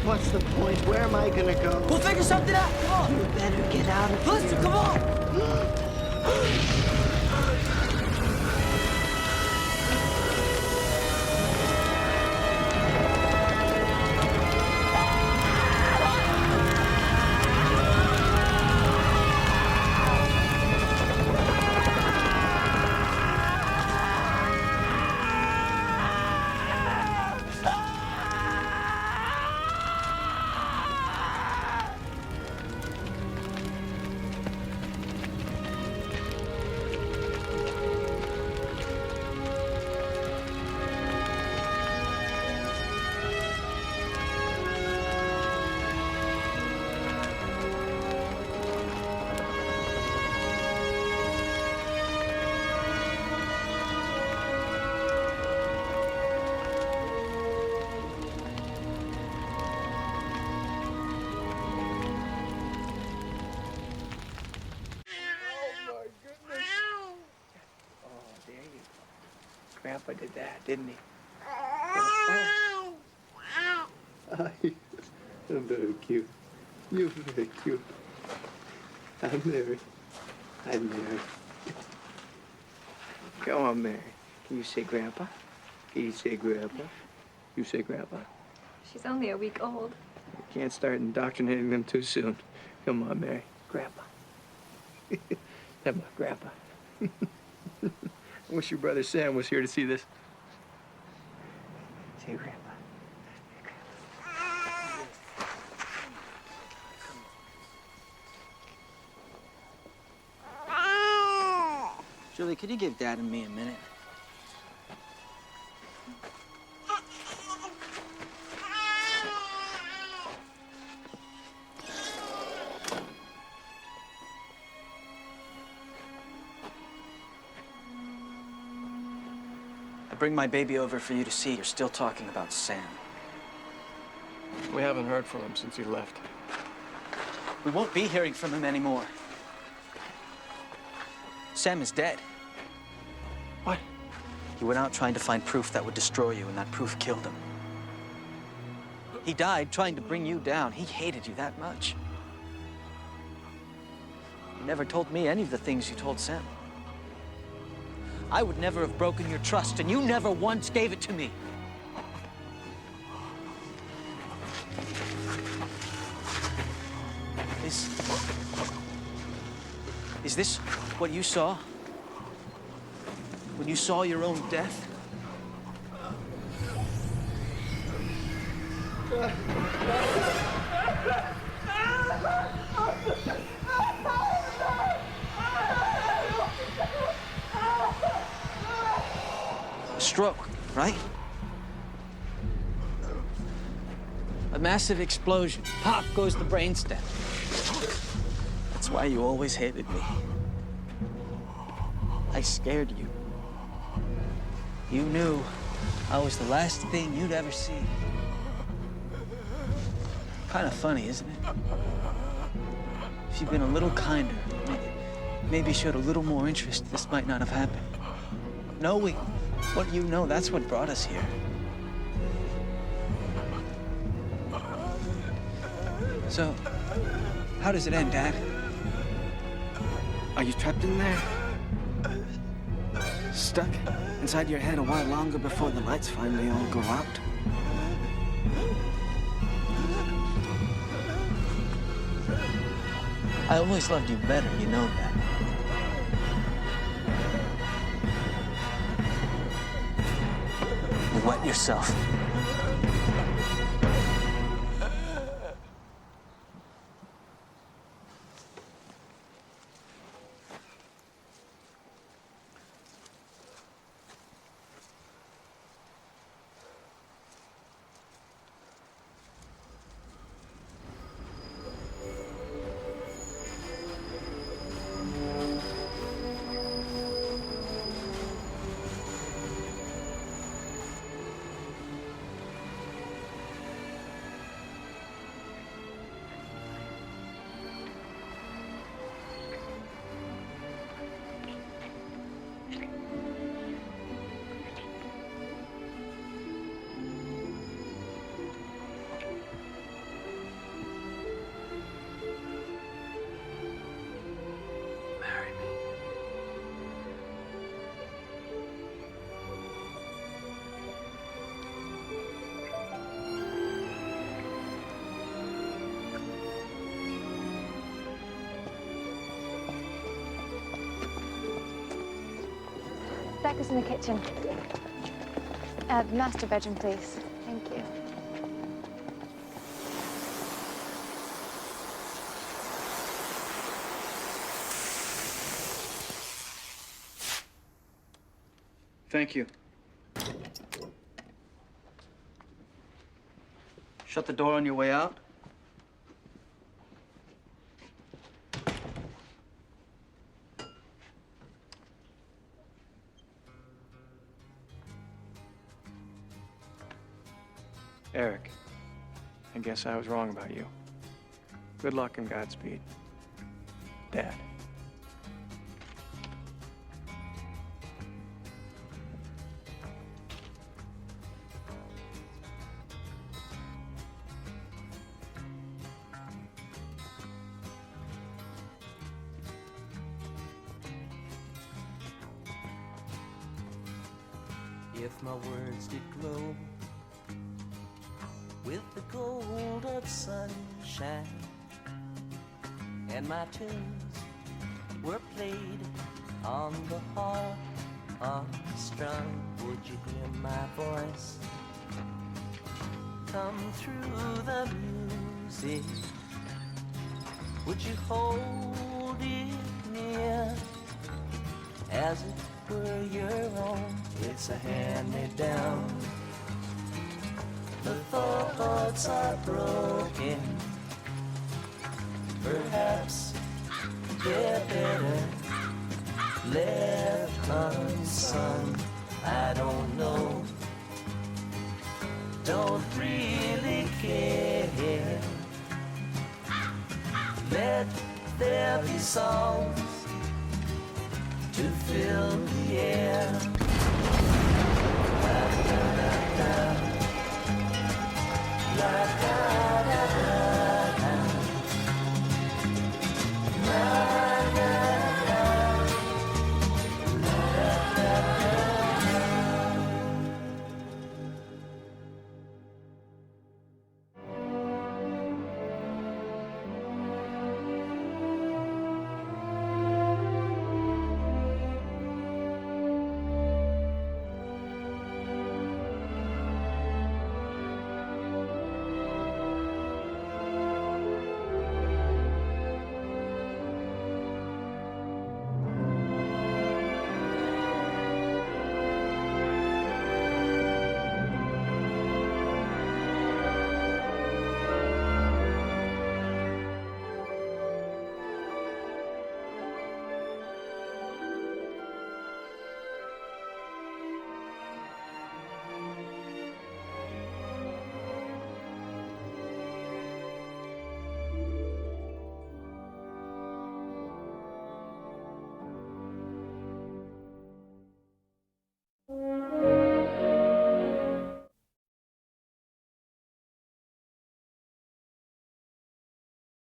What's the point? Where am I gonna go? We'll figure something out! Come on! You better get out of here. Lester, come on! Grandpa did that, didn't he? I'm very cute. You're very cute. I'm Mary. I'm Mary. Come on, Mary. Can you say Grandpa? Can you say Grandpa? You say Grandpa. She's only a week old. You can't start indoctrinating them too soon. Come on, Mary. Grandpa. Come on, Grandpa. I wish your brother Sam was here to see this. Say Grandpa. Julie, could you give Dad and me a minute? I bring my baby over for you to see. You're still talking about Sam. We haven't heard from him since he left. We won't be hearing from him anymore. Sam is dead. What? He went out trying to find proof that would destroy you, and that proof killed him. He died trying to bring you down. He hated you that much. You never told me any of the things you told Sam. I would never have broken your trust, and you never once gave it to me. Is this what you saw? When you saw your own death? A stroke, right? A massive explosion. Pop goes the brainstem. That's why you always hated me. I scared you. You knew I was the last thing you'd ever see. Kind of funny, isn't it? If you'd been a little kinder, maybe showed a little more interest, this might not have happened. Knowing what you know, that's what brought us here. So, how does it end, Dad? Are you trapped in there? Stuck inside your head a while longer before the lights finally all go out? I always loved you better, you know that. You wet yourself. Becca's in the kitchen. Master bedroom, please. Thank you. Thank you. Shut the door on your way out. Eric, I guess I was wrong about you. Good luck and Godspeed. Dad. If my words did glow with the gold of sunshine, and my tunes were played on the harp unstrung, would you hear my voice come through the music? Would you hold it near as it were your own? It's a hand-me-down. The thoughts are broken. Perhaps they're better left unsung. I don't know. Don't really care. Let there be songs to fill the air. La, da, da, da. La, da.